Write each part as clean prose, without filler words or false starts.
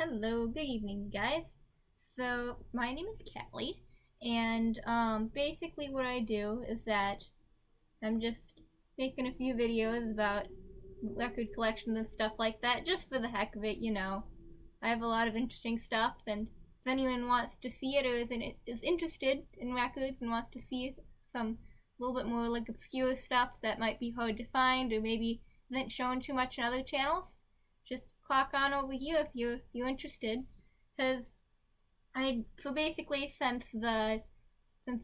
Hello, good evening, guys. So, my name is Callie, and basically what I do is that I'm just making a few videos about record collections and stuff like that, just for the heck of it, you know. I have a lot of interesting stuff, and if anyone wants to see it or is interested in records and wants to see some little bit more like obscure stuff that might be hard to find or maybe isn't shown too much in other channels, just clock on over here if you're interested. Because so basically since the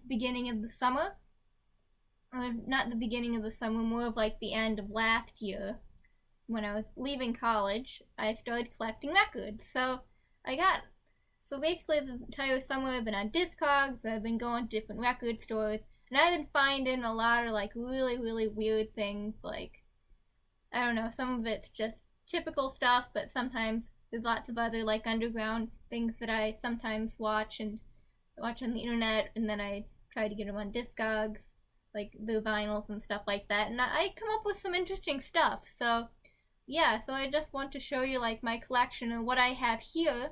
beginning of the summer, or not the beginning of the summer, more of like the end of last year, when I was leaving college, I started collecting records. So basically the entire summer I've been on Discogs, I've been going to different record stores, and I've been finding a lot of like really weird things. Like, I don't know, some of it's just typical stuff, but sometimes there's lots of other like underground things that I sometimes watch on the internet, and then I try to get them on Discogs, like the vinyls and stuff like that, and I come up with some interesting stuff. So yeah, so I just want to show you like my collection and what I have here,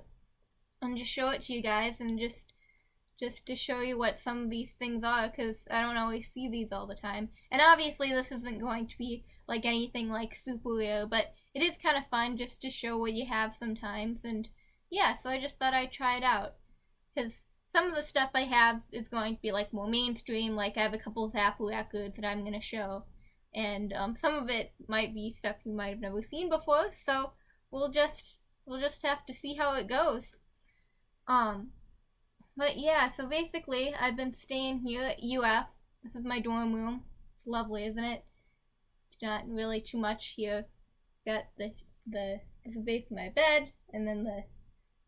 and just show it to you guys, and just to show you what some of these things are, because I don't always see these all the time. And obviously this isn't going to be like anything like super rare, but it is kind of fun just to show what you have sometimes. And yeah, so I just thought I'd try it out, because some of the stuff I have is going to be like more mainstream, like I have a couple of Apple records that I'm going to show, and some of it might be stuff you might have never seen before, so we'll just have to see how it goes. But yeah, so basically I've been staying here at UF. This is my dorm room. It's lovely, isn't it? It's not really too much here. Got this is basically my bed, and then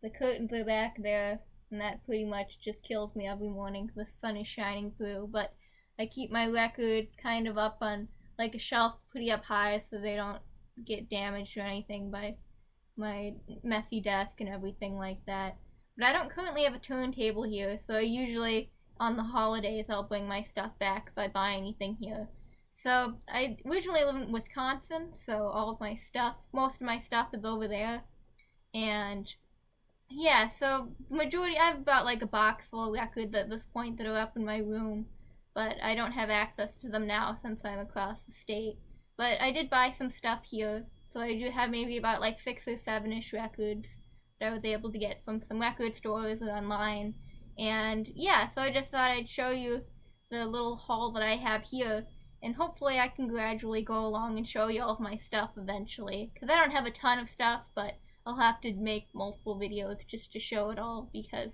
the curtains are back there, and that pretty much just kills me every morning. The sun is shining through, but I keep my records kind of up on like a shelf pretty up high so they don't get damaged or anything by my messy desk and everything like that. But I don't currently have a turntable here, so usually on the holidays I'll bring my stuff back if I buy anything here. So I originally live in Wisconsin, so all of my stuff, most of my stuff is over there. And yeah, so the majority, I have about like a box full of records at this point that are up in my room, but I don't have access to them now since I'm across the state. But I did buy some stuff here, so I do have maybe about like 6 or 7-ish records that I was able to get from some record stores or online. And yeah, so I just thought I'd show you the little haul that I have here, and hopefully I can gradually go along and show you all of my stuff eventually, because I don't have a ton of stuff, but I'll have to make multiple videos just to show it all, because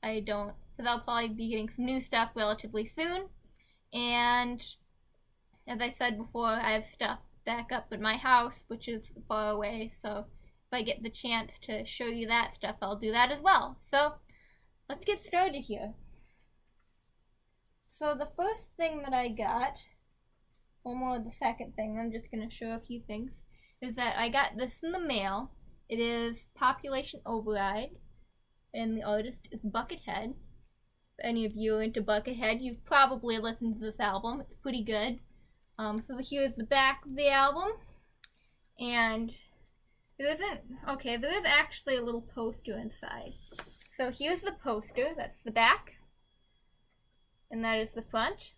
I'll probably be getting some new stuff relatively soon. And as I said before, I have stuff back up at my house, which is far away, so if I get the chance to show you that stuff, I'll do that as well. So let's get started here. So the first thing that I got, or more the second thing, I'm just going to show a few things, is that I got this in the mail. It is Population Override, and the artist is Buckethead. If any of you are into Buckethead, you've probably listened to this album. It's pretty good. So here's the back of the album, and there is actually a little poster inside. So here's the poster, that's the back, and that is the front.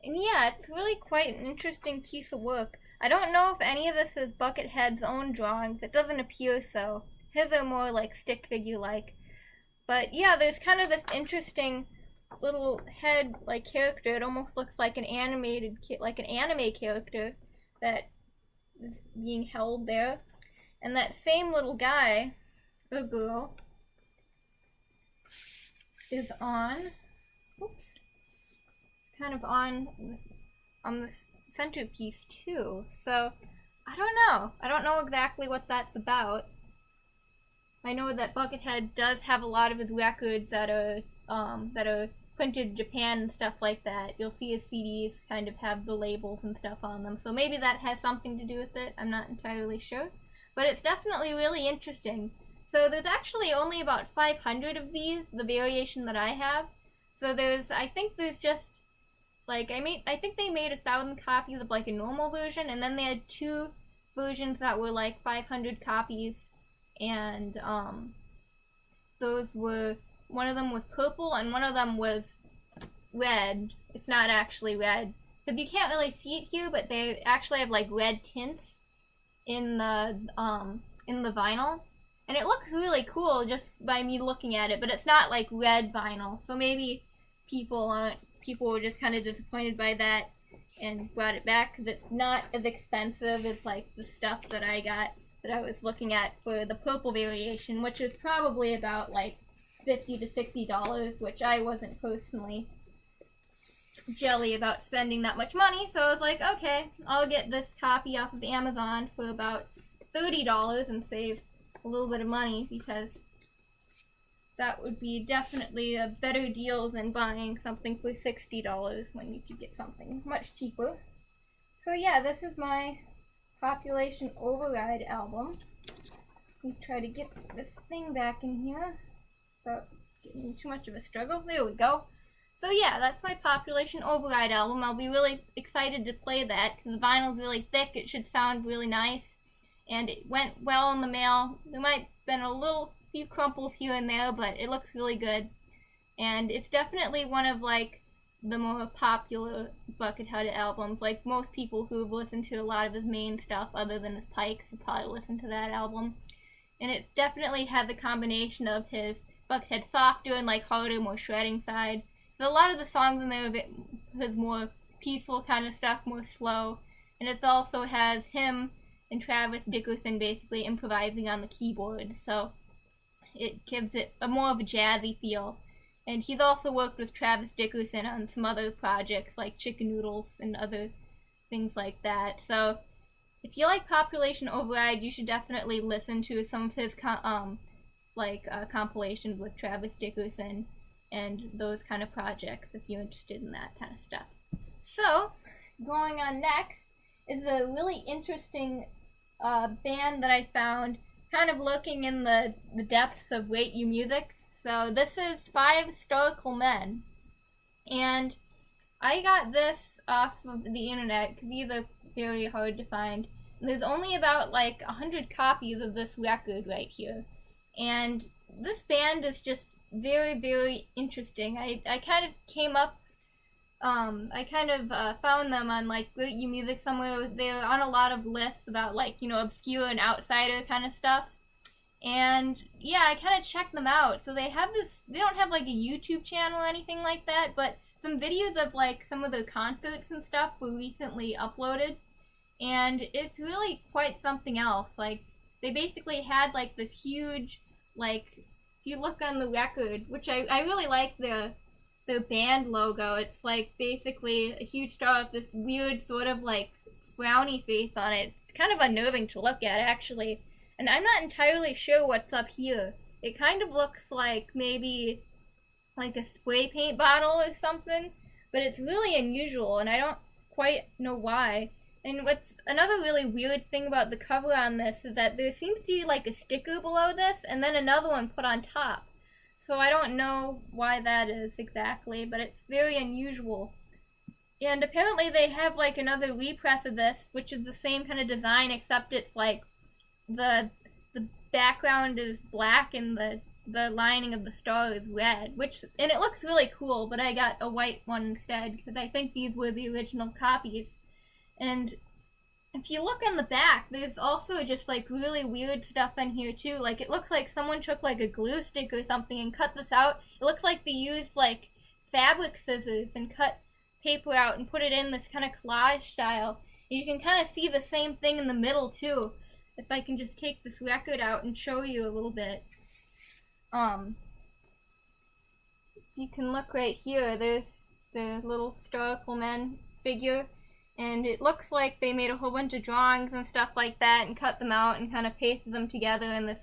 And yeah, it's really quite an interesting piece of work. I don't know if any of this is Buckethead's own drawings. It doesn't appear so. His are more like stick figure-like. But yeah, there's kind of this interesting little head like character. It almost looks like an anime character that is being held there. And that same little guy, or girl, is on kind of on the centerpiece too. So I don't know exactly what that's about. I know that Buckethead does have a lot of his records that are printed in Japan and stuff like that. You'll see his CDs kind of have the labels and stuff on them, so maybe that has something to do with it. I'm not entirely sure, but it's definitely really interesting. So there's actually only about 500 of these, the variation that I have. So I think there's just like, I think they made 1,000 copies of like a normal version, and then they had 2 versions that were like 500 copies and those were, one of them was purple and one of them was red. It's not actually red, because you can't really see it here, but they actually have like red tints in the vinyl, and it looks really cool just by me looking at it. But it's not like red vinyl, so maybe people were just kind of disappointed by that and brought it back because it's not as expensive as like the stuff that I got, that I was looking at for the purple variation, which is probably about like $50 to $60, which I wasn't personally jelly about spending that much money. So I was like, okay, I'll get this copy off of Amazon for about $30 and save a little bit of money, because that would be definitely a better deal than buying something for $60 when you could get something much cheaper. So yeah, this is my Population Override album. Let me try to get this thing back in here without getting too much of a struggle. There we go. So yeah, that's my Population Override album. I'll be really excited to play that because the vinyl's really thick. It should sound really nice, and it went well in the mail. There might have been a few crumples here and there, but it looks really good, and it's definitely one of like the more popular Buckethead albums. Like most people who've listened to a lot of his main stuff other than his Pikes have probably listened to that album, and it definitely had the combination of his Buckethead softer and like harder, more shredding side. So a lot of the songs in there are his more peaceful kind of stuff, more slow, and it also has him and Travis Dickerson basically improvising on the keyboard, so it gives it a more of a jazzy feel. And he's also worked with Travis Dickerson on some other projects like Chicken Noodles and other things like that. So if you like Population Override, you should definitely listen to some of his compilations with Travis Dickerson and those kind of projects if you're interested in that kind of stuff. So going on next is a really interesting band that I found kind of looking in the depths of Rate You Music. So this is 5 Stoical Men, and I got this off of the internet because these are very hard to find. And there's only about like 100 copies of this record right here, and this band is just very, very interesting. I kind of came up, found them on like Rate You Music somewhere. They're on a lot of lists about like, you know, obscure and outsider kind of stuff. And yeah, I kind of checked them out. So they don't have like a YouTube channel or anything like that, but some videos of like some of their concerts and stuff were recently uploaded. And it's really quite something else. Like, they basically had like this huge, like, if you look on the record, which I really like the band logo. It's like basically a huge star with this weird sort of like frowny face on it. It's kind of unnerving to look at, actually. And I'm not entirely sure what's up here. It kind of looks like maybe like a spray paint bottle or something, but it's really unusual and I don't quite know why. And what's another really weird thing about the cover on this is that there seems to be like a sticker below this and then another one put on top. So I don't know why that is exactly, but it's very unusual. And apparently they have like another repress of this, which is the same kind of design, except it's like the background is black and the lining of the star is red, and it looks really cool, but I got a white one instead because I think these were the original copies. And if you look on the back, there's also just like really weird stuff in here too. Like, it looks like someone took like a glue stick or something and cut this out. It looks like they used like fabric scissors and cut paper out and put it in this kind of collage style. And you can kind of see the same thing in the middle too. If I can just take this record out and show you a little bit. You can look right here. There's the little Stoical Men figure. And it looks like they made a whole bunch of drawings and stuff like that and cut them out and kind of pasted them together in this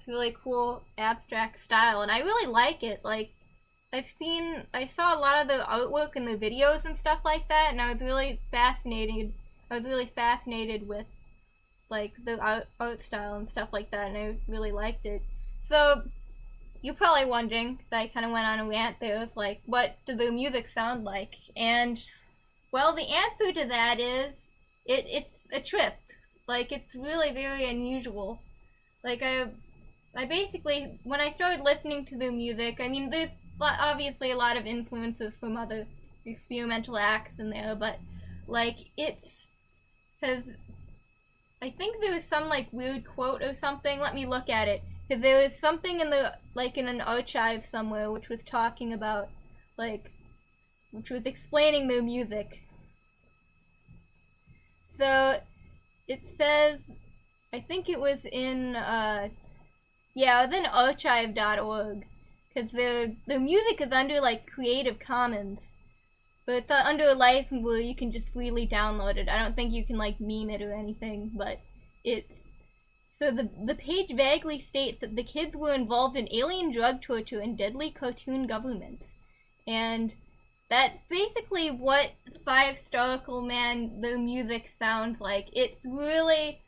really cool abstract style. And I really like it. Like, I saw a lot of the artwork in the videos and stuff like that, and I was really fascinated with like the art style and stuff like that, and I really liked it. So you're probably wondering, because I kind of went on a rant there of like, what does their music sound like? And well, the answer to that is it's a trip. Like, it's really very unusual. like I basically, when I started listening to their music, I mean, there's obviously a lot of influences from other experimental acts in there, but like it's because I think there was some like weird quote or something. Let me look at it. Because there was something in the like in an archive somewhere which was talking about like which was explaining their music. So it says, I think it was in yeah, it was in archive.org, because the music is under like Creative Commons, but it's under a license where you can just freely download it. I don't think you can like meme it or anything, but it's so the page vaguely states that the kids were involved in alien drug torture and deadly cartoon governments, and that's basically what Five Stoical Men, their music sounds like. It's really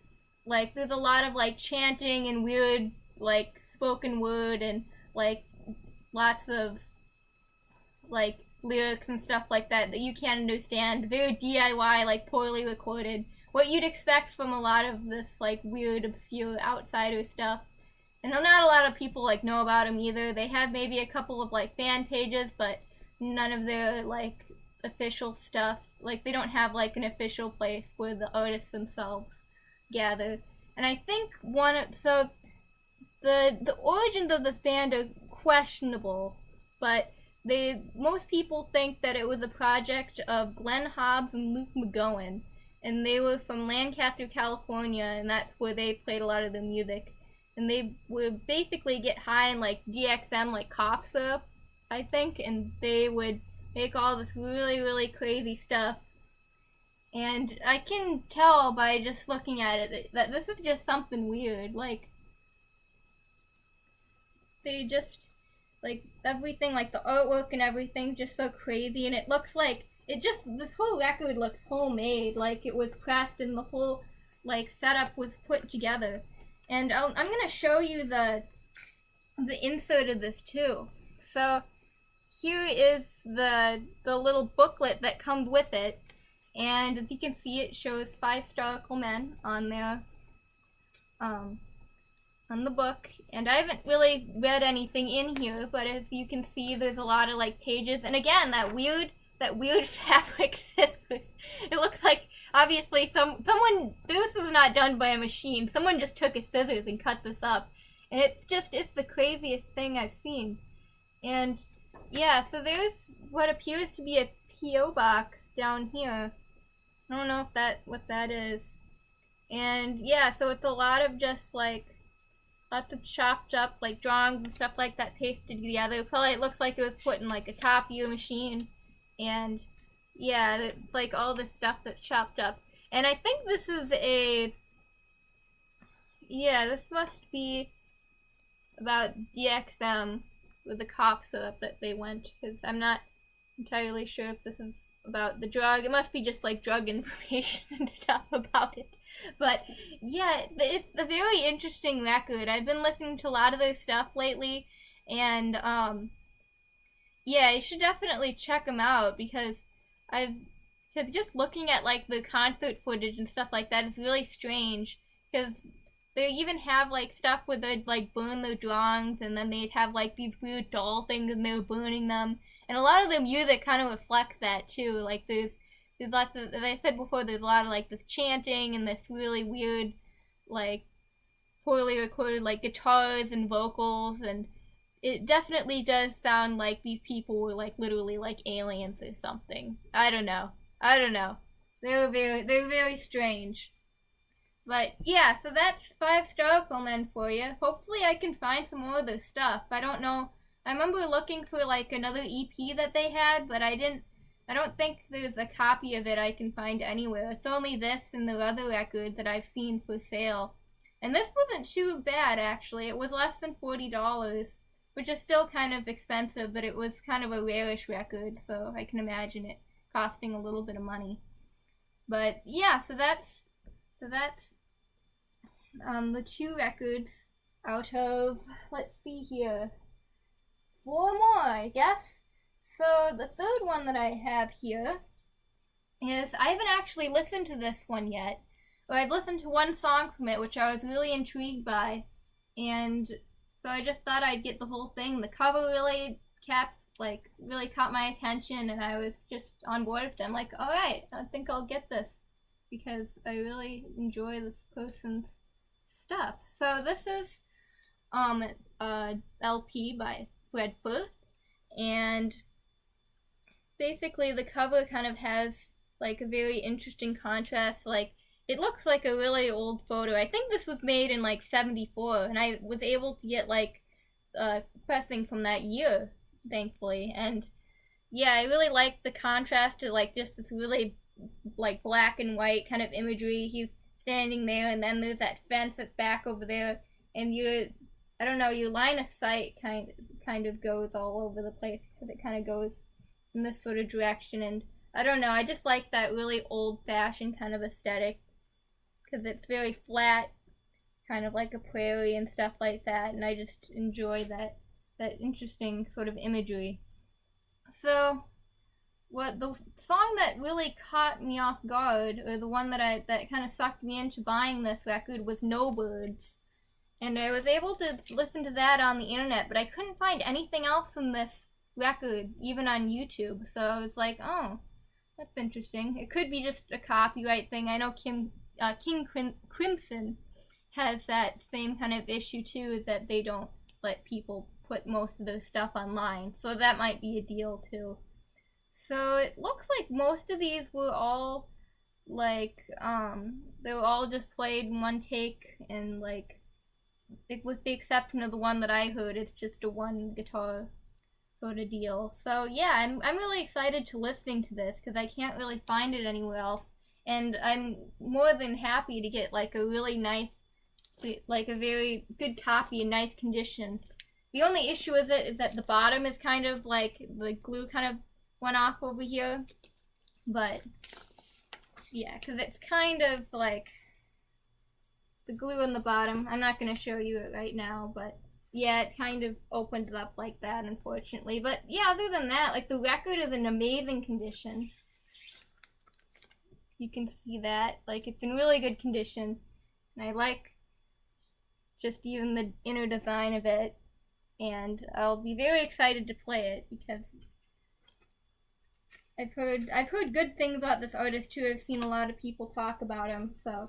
like there's a lot of like chanting and weird like spoken word and like lots of like lyrics and stuff like that that you can't understand. Very DIY, like poorly recorded. What you'd expect from a lot of this like weird, obscure outsider stuff. And not a lot of people like know about them either. They have maybe a couple of like fan pages, but none of their like official stuff. Like they don't have like an official place where the artists themselves gather. And I think so the origins of this band are questionable, but most people think that it was a project of Glenn Hobbs and Luke McGowan, and they were from Lancaster, California, and that's where they played a lot of the music. And they would basically get high in like DXM, like cough syrup, I think, and they would make all this really, really crazy stuff. And I can tell by just looking at it that this is just something weird. Like, they just, like, everything, like the artwork and everything, just so crazy. And it looks like, this whole record looks homemade. Like, it was pressed and the whole, like, setup was put together. And I'm going to show you the insert of this, too. So, here is the little booklet that comes with it. And as you can see, it shows Five Stoical Men on there, on the book. And I haven't really read anything in here, but as you can see, there's a lot of like pages. And again, that weird fabric scissors. It looks like obviously someone. This is not done by a machine. Someone just took a scissors and cut this up, and it's the craziest thing I've seen. And yeah, so there's what appears to be a P.O. box down here. I don't know what that is. And yeah, so it's a lot of just like lots of chopped up like drawings and stuff like that pasted together. Probably it looks like it was put in like a copier machine. And yeah, it's like all this stuff that's chopped up. And I think this is this must be about DXM with the cough syrup that they went, because I'm not entirely sure if this is about the drug. It must be just like drug information and stuff about it. But yeah, it's a very interesting record. I've been listening to a lot of their stuff lately, and yeah, you should definitely check them out, because just looking at like the concert footage and stuff like that is really strange, because they even have like stuff where they'd like burn their drawings, and then they'd have like these weird doll things and they were burning them. And a lot of their music kind of reflects that too. Like there's lots of, as I said before, there's a lot of like this chanting and this really weird, like poorly recorded like guitars and vocals, and it definitely does sound like these people were like literally like aliens or something. I don't know. They're very strange. But yeah, so that's Five Stoical Men for you. Hopefully I can find some more of their stuff. I don't know. I remember looking for like another EP that they had, but I don't think there's a copy of it I can find anywhere. It's only this and the other record that I've seen for sale. And this wasn't too bad, actually. It was less than $40, which is still kind of expensive, but it was kind of a rarish record, so I can imagine it costing a little bit of money. But yeah, so that's the two records out of, let's see here, 4 more, I guess. So the third one that I have here is, I haven't actually listened to this one yet, but I've listened to one song from it, which I was really intrigued by, and so I just thought I'd get the whole thing. The cover really really caught my attention, and I was just on board with them. Like, all right, I think I'll get this because I really enjoy this person's stuff. So this is LP by Redfoot, and basically the cover kind of has like a very interesting contrast. Like, it looks like a really old photo. I think this was made in like 74, and I was able to get like pressing from that year, thankfully. And yeah, I really like the contrast to like just this really like black and white kind of imagery. He's standing there, and then there's that fence that's back over there, and I don't know, your line of sight kind of goes all over the place because it kind of goes in this sort of direction. And I don't know, I just like that really old-fashioned kind of aesthetic because it's very flat, kind of like a prairie and stuff like that, and I just enjoy that interesting sort of imagery. So what the song that really caught me off guard, or the one that kind of sucked me into buying this record, was No Birds. And I was able to listen to that on the internet, but I couldn't find anything else in this record, even on YouTube. So I was like, oh, that's interesting. It could be just a copyright thing. I know King Crimson has that same kind of issue too, is that they don't let people put most of their stuff online. So that might be a deal too. So it looks like most of these were all like they were all just played in one take, and like with the exception of the one that I heard, it's just a one guitar sort of deal. So yeah, I'm really excited to listening to this because I can't really find it anywhere else, and I'm more than happy to get like a really nice, like a very good copy in nice condition. The only issue with it is that the bottom is kind of like the glue kind of went off over here, but yeah, because it's kind of like the glue on the bottom. I'm not going to show you it right now, but yeah, it kind of opened up like that, unfortunately. But yeah, other than that, like, the record is in amazing condition. You can see that, like, it's in really good condition, and I like just even the inner design of it, and I'll be very excited to play it because I've heard good things about this artist too. I've seen a lot of people talk about him, so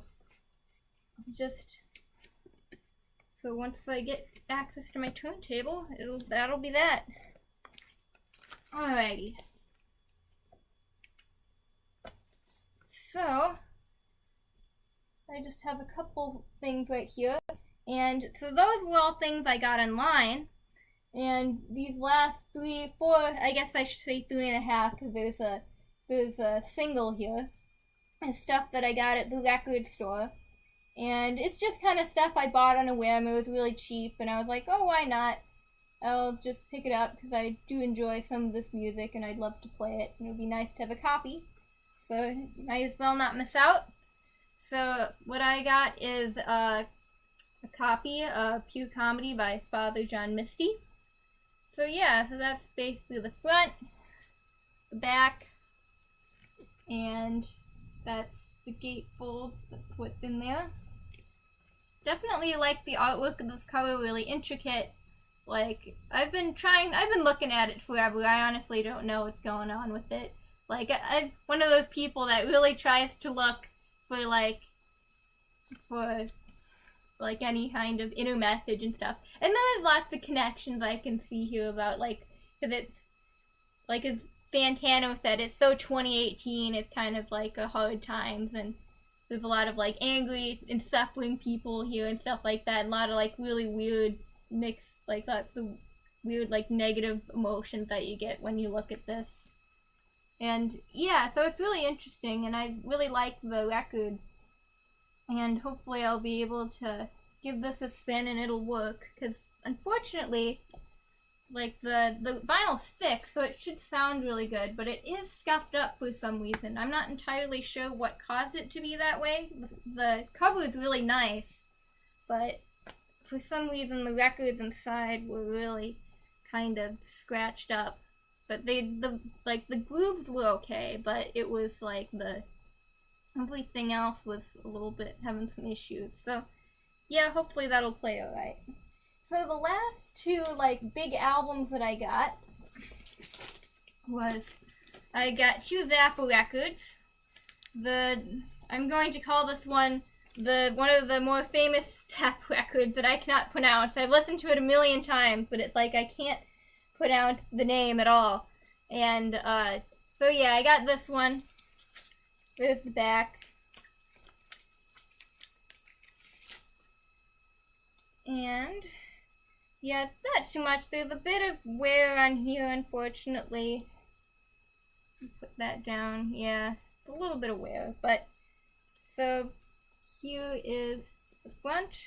once I get access to my turntable, that'll be that. Alrighty. So I just have a couple things right here, and so those were all things I got online. And these last 3, 4, I guess I should say 3.5, because there's a single here, and stuff that I got at the record store. And it's just kind of stuff I bought on a whim. It was really cheap, and I was like, oh, why not? I'll just pick it up, because I do enjoy some of this music, and I'd love to play it. And it would be nice to have a copy, so might as well not miss out. So what I got is a copy of Pure Comedy by Father John Misty. So yeah, so that's basically the front, the back, and that's the gatefold. That's what's in there. Definitely like the artwork of this cover, really intricate. Like, I've been looking at it forever. I honestly don't know what's going on with it. Like, I'm one of those people that really tries to look for any kind of inner message and stuff. And there's lots of connections I can see here about, like, because it's, like, as Fantano said, it's so 2018, it's kind of like a hard times, and there's a lot of, like, angry and suffering people here and stuff like that, and a lot of, like, really weird mixed, like, lots of weird, like, negative emotions that you get when you look at this. And, yeah, so it's really interesting, and I really like the record. And hopefully I'll be able to give this a spin and it'll work, because unfortunately, like, the vinyl's thick, so it should sound really good, but it is scuffed up for some reason. I'm not entirely sure what caused it to be that way. The cover is really nice, but for some reason the records inside were really kind of scratched up. But the grooves were okay, but it was like everything else was a little bit having some issues. So yeah, hopefully that'll play alright. So the last two, like, big albums that I got was, I got two Zappa records. I'm going to call this one one of the more famous Zappa records that I cannot pronounce. I've listened to it a million times, but it's like I can't pronounce the name at all. And, so yeah, I got this one. There's the back. And, yeah, it's not too much. There's a bit of wear on here, unfortunately. Put that down. Yeah, it's a little bit of wear. But, so, here is the front.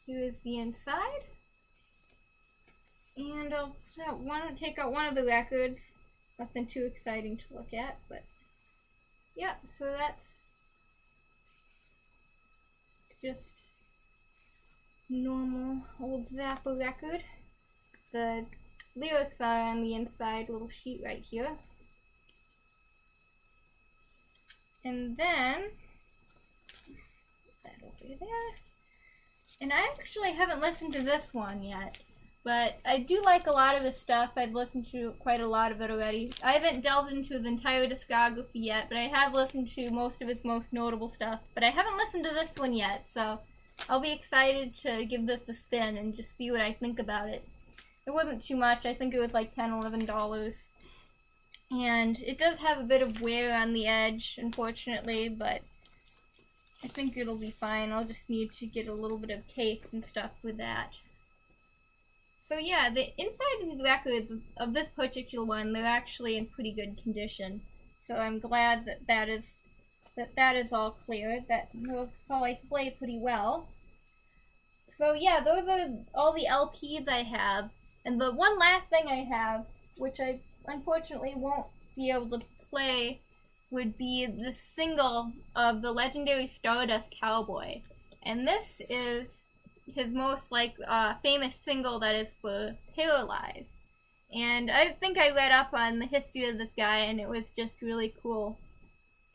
Here is the inside. And I'll take out one of the records. Nothing too exciting to look at, but, yeah, so that's just normal old Zappa record. The lyrics are on the inside little sheet right here. And then, put that over there. And I actually haven't listened to this one yet, but I do like a lot of his stuff. I've listened to quite a lot of it already. I haven't delved into his entire discography yet, but I have listened to most of his most notable stuff. But I haven't listened to this one yet, so I'll be excited to give this a spin and just see what I think about it. It wasn't too much. I think it was like $10, $11. And it does have a bit of wear on the edge, unfortunately, but I think it'll be fine. I'll just need to get a little bit of tape and stuff with that. So yeah, the inside of the records of this particular one, they're actually in pretty good condition. So I'm glad that that is all clear. That will probably play pretty well. So yeah, those are all the LPs I have. And the one last thing I have, which I unfortunately won't be able to play, would be the single of the legendary Stardust Cowboy. And this is his most famous single that is for Paralyzed. And I think I read up on the history of this guy, and it was just really cool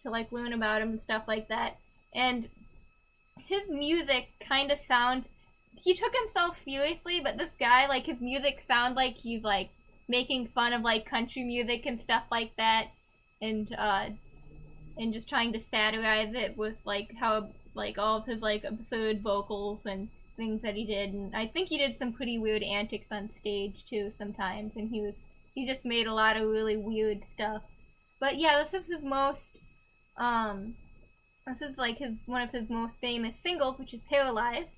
to like learn about him and stuff like that. And his music kind of sounds, he took himself seriously, but this guy, like, his music sounds like he's like making fun of like country music and stuff like that, and just trying to satirize it with like how like all of his like absurd vocals and things that he did. And I think he did some pretty weird antics on stage too sometimes, and he just made a lot of really weird stuff. But yeah, this is his most this is like one of his most famous singles, which is Paralyzed.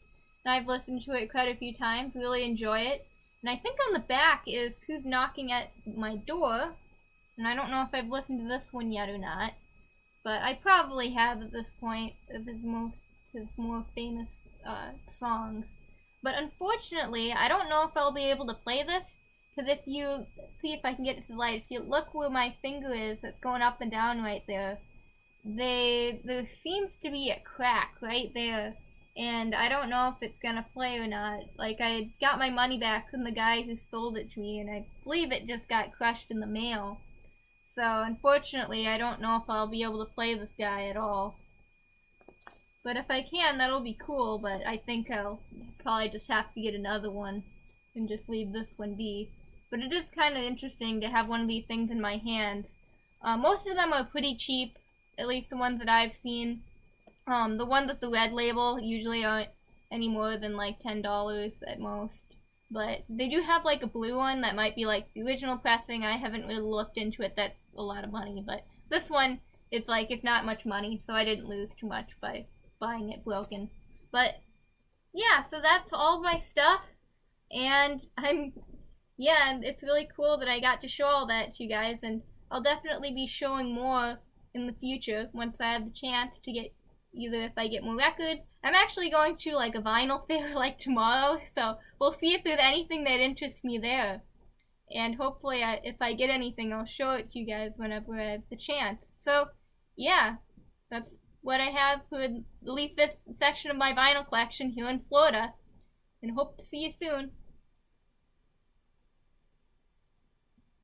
And I've listened to it quite a few times, really enjoy it. And I think on the back is Who's Knocking at My Door. And I don't know if I've listened to this one yet or not, but I probably have at this point of his more famous songs. But unfortunately, I don't know if I'll be able to play this, because if you see, if I can get it to the light, if you look where my finger is, that's going up and down right there, there seems to be a crack right there, and I don't know if it's gonna play or not. Like, I got my money back from the guy who sold it to me, and I believe it just got crushed in the mail. So unfortunately, I don't know if I'll be able to play this guy at all. But if I can, that'll be cool, but I think I'll probably just have to get another one and just leave this one be. But it is kind of interesting to have one of these things in my hands. Most of them are pretty cheap, at least the ones that I've seen. The ones with the red label usually aren't any more than like $10 at most. But they do have like a blue one that might be like the original pressing. I haven't really looked into it. That's a lot of money. But this one, it's like, it's not much money, so I didn't lose too much by buying it broken. But yeah, so that's all my stuff. And it's really cool that I got to show all that to you guys. And I'll definitely be showing more in the future once I have the chance to get, either if I get more records. I'm actually going to like a vinyl fair like tomorrow, so we'll see if there's anything that interests me there. And hopefully if I get anything, I'll show it to you guys whenever I have the chance. So yeah, that's what I have for at least this section of my vinyl collection here in Florida. And hope to see you soon.